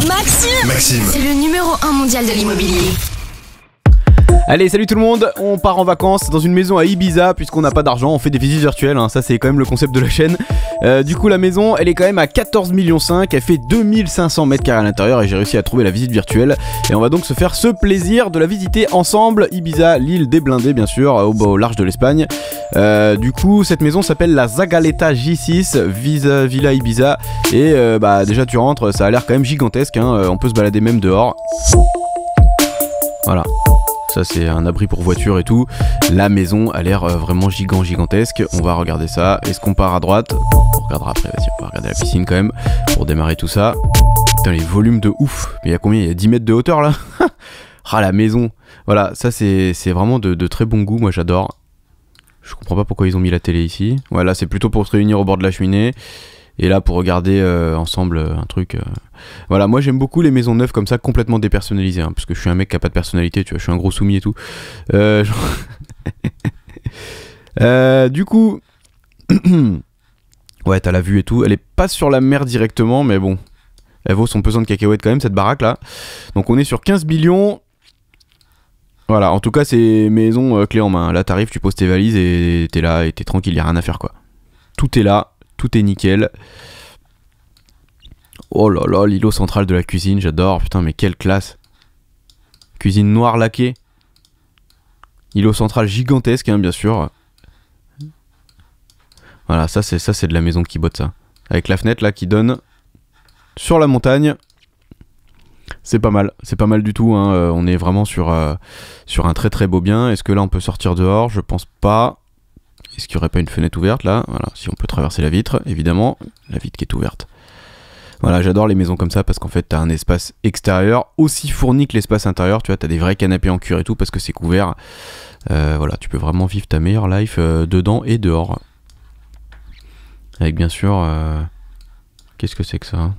Maxime, c'est le numéro 1 mondial de l'immobilier. Allez, salut tout le monde, on part en vacances dans une maison à Ibiza. Puisqu'on n'a pas d'argent, on fait des visites virtuelles, hein. Ça c'est quand même le concept de la chaîne. Du coup la maison, elle est quand même à 14,5 millions, elle fait 2500 mètres carrés à l'intérieur. Et j'ai réussi à trouver la visite virtuelle. Et on va donc se faire ce plaisir de la visiter ensemble. Ibiza, l'île des blindés bien sûr, au large de l'Espagne. Du coup cette maison s'appelle la Zagaleta J6 Villa Ibiza. Et déjà tu rentres, ça a l'air quand même gigantesque, hein. On peut se balader même dehors. Voilà. Ça c'est un abri pour voiture et tout. La maison a l'air vraiment gigantesque. On va regarder ça. Est-ce qu'on part à droite? On regardera après, vas-y, on va regarder la piscine quand même pour démarrer tout ça. Putain, les volumes de ouf. Mais il y a combien? Il y a 10 mètres de hauteur là. Ah, la maison. Voilà, ça c'est vraiment de très bon goût, moi j'adore. Je comprends pas pourquoi ils ont mis la télé ici. Voilà, c'est plutôt pour se réunir au bord de la cheminée. Et là pour regarder ensemble un truc. Voilà, moi j'aime beaucoup les maisons neuves comme ça, complètement dépersonnalisées, hein, parce que je suis un mec qui a pas de personnalité, tu vois, je suis un gros soumis et tout. Du coup, ouais, t'as la vue et tout. Elle est pas sur la mer directement, mais bon, elle vaut son pesant de cacahuètes quand même cette baraque là. Donc on est sur 15 millions. Voilà, en tout cas c'est maison clé en main. Là t'arrives, tu poses tes valises et t'es là et t'es tranquille, y a rien à faire quoi. Tout est là. Tout est nickel. Oh là là, l'îlot central de la cuisine, j'adore. Putain, mais quelle classe. Cuisine noire laquée. Îlot central gigantesque, hein, bien sûr. Voilà, ça c'est de la maison qui botte ça. Avec la fenêtre là qui donne sur la montagne. C'est pas mal du tout, hein. On est vraiment sur un très très beau bien. Est-ce que là on peut sortir dehors? Je pense pas. Est-ce qu'il n'y aurait pas une fenêtre ouverte là? Voilà, si on peut traverser la vitre, évidemment, la vitre qui est ouverte. Voilà, j'adore les maisons comme ça parce qu'en fait t'as un espace extérieur aussi fourni que l'espace intérieur, tu vois, t'as des vrais canapés en cuir et tout parce que c'est couvert. Voilà, tu peux vraiment vivre ta meilleure life dedans et dehors. Avec bien sûr... Qu'est-ce que c'est que ça?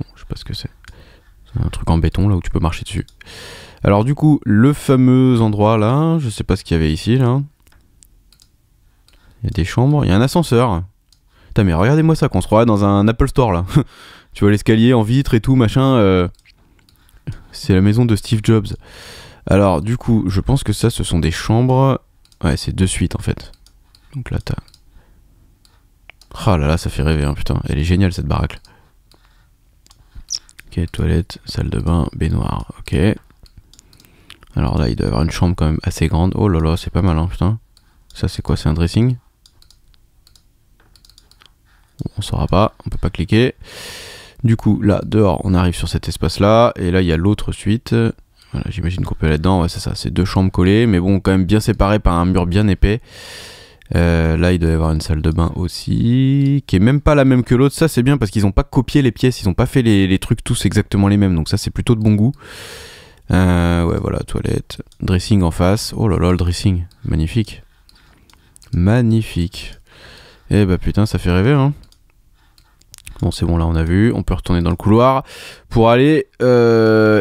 Bon, je sais pas ce que c'est. C'est un truc en béton là où tu peux marcher dessus. Alors du coup, le fameux endroit là, je sais pas ce qu'il y avait ici là. Il y a des chambres, il y a un ascenseur. Putain, mais regardez-moi ça, qu'on se croirait dans un Apple Store là. Tu vois l'escalier en vitre et tout, machin. C'est la maison de Steve Jobs. Alors, du coup, je pense que ça, ce sont des chambres. Ouais, c'est 2 suites en fait. Donc là, t'as. Oh là là, ça fait rêver, hein, putain. Elle est géniale cette baraque. Ok, toilette, salle de bain, baignoire. Ok. Alors là, il doit y avoir une chambre quand même assez grande. Oh là là, c'est pas mal, hein, putain. Ça, c'est quoi? C'est un dressing? On saura pas, on peut pas cliquer. Du coup, là, dehors, on arrive sur cet espace-là. Et là, il y a l'autre suite. Voilà, j'imagine qu'on peut aller dedans. Ouais, c'est ça, c'est 2 chambres collées. Mais bon, quand même bien séparées par un mur bien épais. Là, il doit y avoir une salle de bain aussi. Qui est même pas la même que l'autre. Ça, c'est bien parce qu'ils ont pas copié les pièces. Ils ont pas fait les trucs tous exactement les mêmes. Donc ça, c'est plutôt de bon goût. Ouais, voilà, toilette. Dressing en face. Oh là là, le dressing. Magnifique. Magnifique. Eh bah putain, ça fait rêver, hein. Bon, c'est bon, là on a vu. On peut retourner dans le couloir pour aller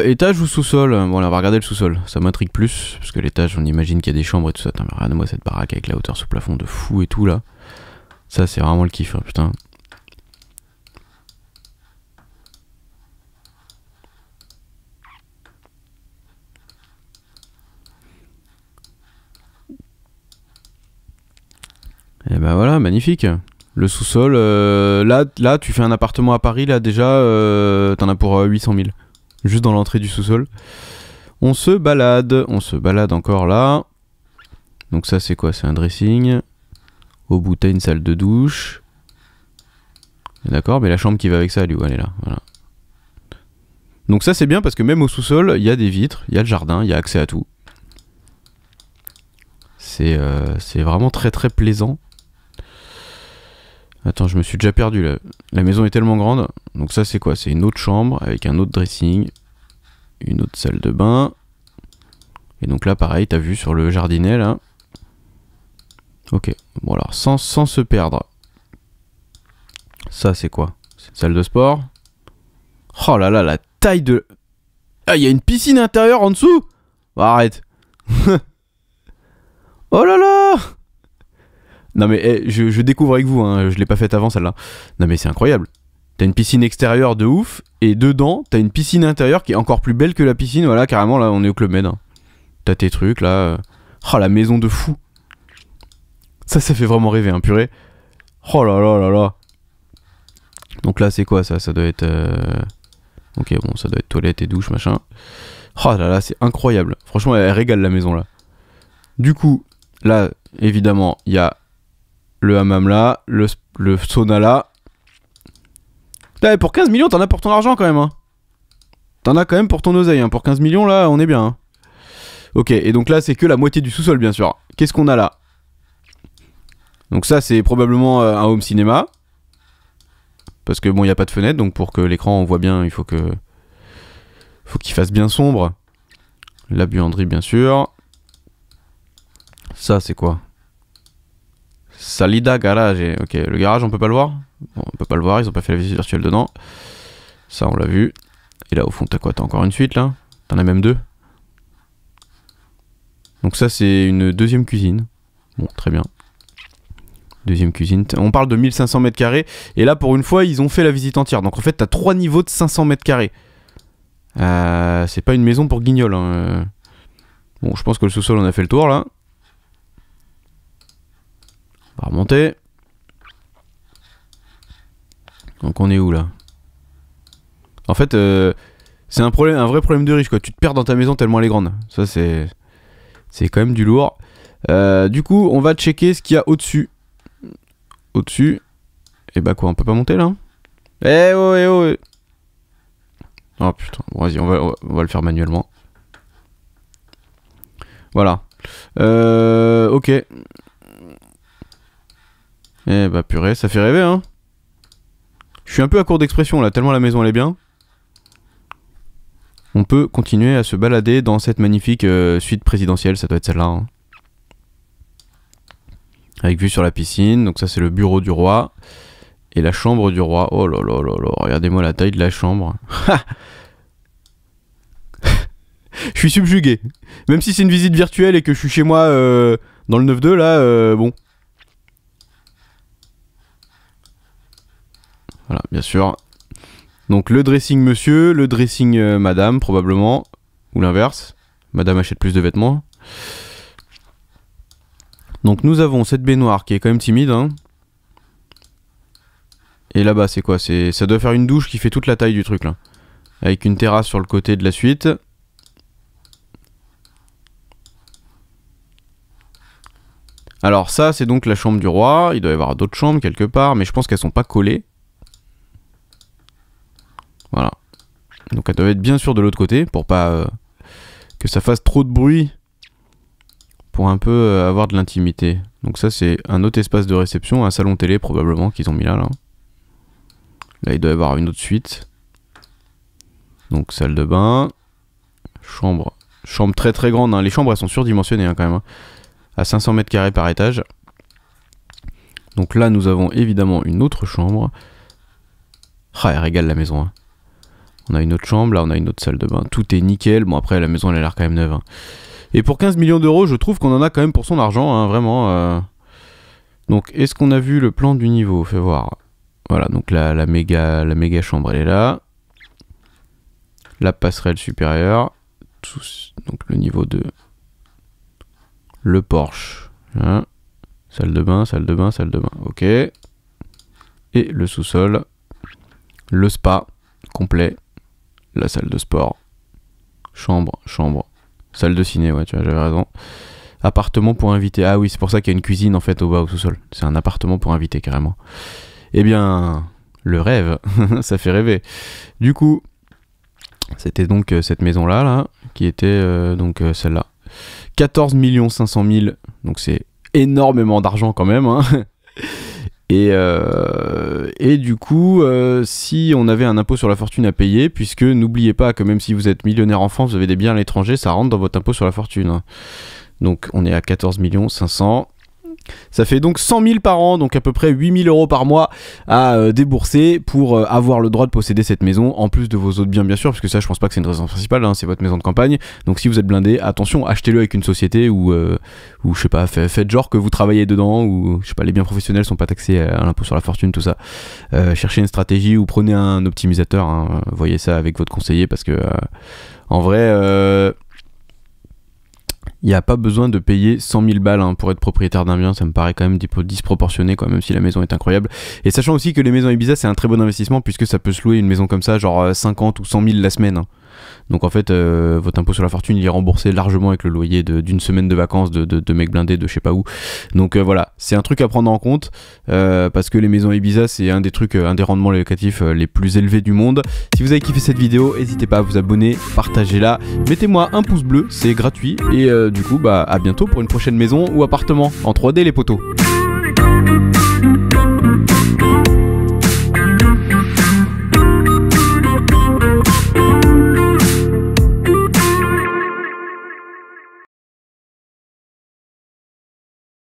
étage ou sous-sol. Bon, là on va regarder le sous-sol. Ça m'intrigue plus parce que l'étage, on imagine qu'il y a des chambres et tout ça. Attends, mais regarde-moi cette baraque avec la hauteur sous plafond de fou et tout là. Ça, c'est vraiment le kiff, hein, putain. Et bah voilà, magnifique. Le sous-sol, là tu fais un appartement à Paris, là déjà t'en as pour 800 000. Juste dans l'entrée du sous-sol. On se balade encore là. Donc ça c'est quoi? C'est un dressing. Au bout t'as une salle de douche. D'accord, mais la chambre qui va avec ça, elle est où? Elle est là, voilà. Donc ça c'est bien parce que même au sous-sol, il y a des vitres, il y a le jardin, il y a accès à tout. C'est vraiment très très plaisant. Attends, je me suis déjà perdu là. La maison est tellement grande. Donc ça c'est quoi? C'est une autre chambre avec un autre dressing. Une autre salle de bain. Et donc là pareil, t'as vu sur le jardinet là. Ok, bon alors sans se perdre. Ça c'est quoi? C'est une salle de sport. Oh là là, la taille de... Ah, il y a une piscine intérieure en dessous. Bah, arrête. Oh là là. Non mais je découvre avec vous, hein, je l'ai pas faite avant celle-là. Non mais c'est incroyable. T'as une piscine extérieure de ouf, et dedans, t'as une piscine intérieure qui est encore plus belle que la piscine. Voilà, carrément, là, on est au Club Med. Hein. T'as tes trucs, là. Oh, la maison de fou. Ça fait vraiment rêver, hein, purée. Oh là là là là. Donc là, c'est quoi, ça? Ça doit être... Ok, bon, ça doit être toilette et douche, machin. Oh là là, c'est incroyable. Franchement, elle régale, la maison, là. Du coup, là, évidemment, il y a le hammam là, le sauna là. Là, pour 15 millions, t'en as pour ton argent quand même. Hein. T'en as quand même pour ton oseille. Hein. Pour 15 millions, là, on est bien. Hein. Ok, et donc là, c'est que la moitié du sous-sol, bien sûr. Qu'est-ce qu'on a là? Donc ça, c'est probablement un home cinéma. Parce que bon, il n'y a pas de fenêtre, donc pour que l'écran on voit bien, il faut qu'il fasse bien sombre. La buanderie, bien sûr. Ça, c'est quoi? Salida garage. Ok, le garage, on peut pas le voir? Bon, on peut pas le voir, ils ont pas fait la visite virtuelle dedans. Ça, on l'a vu. Et là, au fond, t'as quoi? T'as encore une suite, là? T'en as même deux. Donc ça, c'est une deuxième cuisine. Bon, très bien. Deuxième cuisine. On parle de 1500 mètres carrés. Et là, pour une fois, ils ont fait la visite entière. Donc en fait, t'as 3 niveaux de 500 mètres carrés. C'est pas une maison pour guignol. Hein. Bon, je pense que le sous-sol, on a fait le tour, là. On va remonter. Donc on est où là? En fait, c'est un vrai problème de riche quoi. Tu te perds dans ta maison tellement elle est grande. Ça c'est quand même du lourd. Du coup, on va checker ce qu'il y a au-dessus. Au-dessus. Et bah quoi, on peut pas monter là? Eh oh eh oh. Oh putain. Bon, vas-y, on va le faire manuellement. Voilà. Ok. Eh bah purée, ça fait rêver hein. Je suis un peu à court d'expression là, tellement la maison elle est bien. On peut continuer à se balader dans cette magnifique suite présidentielle, ça doit être celle-là. Hein. Avec vue sur la piscine, donc ça c'est le bureau du roi. Et la chambre du roi, oh là là là là, regardez-moi la taille de la chambre. Je suis subjugué. Même si c'est une visite virtuelle et que je suis chez moi dans le 9-2 là, bon. Voilà, bien sûr. Donc le dressing monsieur, le dressing madame, probablement. Ou l'inverse. Madame achète plus de vêtements. Donc nous avons cette baignoire qui est quand même timide. Hein. Et là-bas, c'est quoi? Ça doit faire une douche qui fait toute la taille du truc, là. Avec une terrasse sur le côté de la suite. Alors ça, c'est donc la chambre du roi. Il doit y avoir d'autres chambres quelque part, mais je pense qu'elles sont pas collées. Voilà. Donc elles doivent être bien sûr de l'autre côté pour pas que ça fasse trop de bruit. Pour un peu avoir de l'intimité. Donc ça c'est un autre espace de réception, un salon télé probablement qu'ils ont mis là. Là il doit y avoir une autre suite. Donc salle de bain. Chambre très très grande. Hein. Les chambres elles sont surdimensionnées hein, quand même. Hein. À 500 mètres carrés par étage. Donc là nous avons évidemment une autre chambre. Ah elle régale la maison. Hein. On a une autre chambre, là on a une autre salle de bain. Tout est nickel. Bon après la maison elle a l'air quand même neuve. Hein. Et pour 15 millions d'euros, je trouve qu'on en a quand même pour son argent, hein, vraiment. Donc, est-ce qu'on a vu le plan du niveau? Fais voir. Voilà, donc la méga chambre, elle est là. La passerelle supérieure. Donc, le niveau 2. Le Porsche. Hein. Salle de bain. Ok. Et le sous-sol. Le spa complet. La salle de sport. Chambre. Salle de ciné, ouais, tu vois, j'avais raison. Appartement pour inviter. Ah oui, c'est pour ça qu'il y a une cuisine en fait au bas au sous-sol. C'est un appartement pour inviter carrément. Eh bien, le rêve, ça fait rêver. Du coup, c'était donc cette maison-là, là, qui était donc celle-là. 14 500 000, donc c'est énormément d'argent quand même. Hein. Et du coup, si on avait un impôt sur la fortune à payer, puisque n'oubliez pas que même si vous êtes millionnaire en France, vous avez des biens à l'étranger, ça rentre dans votre impôt sur la fortune. Hein. Donc on est à 14 500 000. Ça fait donc 100 000 par an, donc à peu près 8 000 € par mois à débourser pour avoir le droit de posséder cette maison, en plus de vos autres biens bien sûr, parce que ça je pense pas que c'est une raison principale, hein, c'est votre maison de campagne. Donc si vous êtes blindé, attention, achetez-le avec une société ou je sais pas, faites genre que vous travaillez dedans, ou je sais pas, les biens professionnels sont pas taxés à l'impôt sur la fortune, tout ça. Cherchez une stratégie ou prenez un optimisateur, hein, voyez ça avec votre conseiller, parce que en vrai... il n'y a pas besoin de payer 100 000 balles hein, pour être propriétaire d'un bien, ça me paraît quand même disproportionné quoi, même si la maison est incroyable. Et sachant aussi que les maisons Ibiza c'est un très bon investissement puisque ça peut se louer une maison comme ça genre 50 ou 100 000 la semaine. Hein. Donc en fait votre impôt sur la fortune il est remboursé largement avec le loyer d'une semaine de vacances de mecs blindés de je sais pas où. Donc voilà, c'est un truc à prendre en compte parce que les maisons Ibiza c'est un des rendements locatifs les plus élevés du monde. Si vous avez kiffé cette vidéo, n'hésitez pas à vous abonner, partagez-la, mettez-moi un pouce bleu, c'est gratuit et du coup bah à bientôt pour une prochaine maison ou appartement en 3D les potos.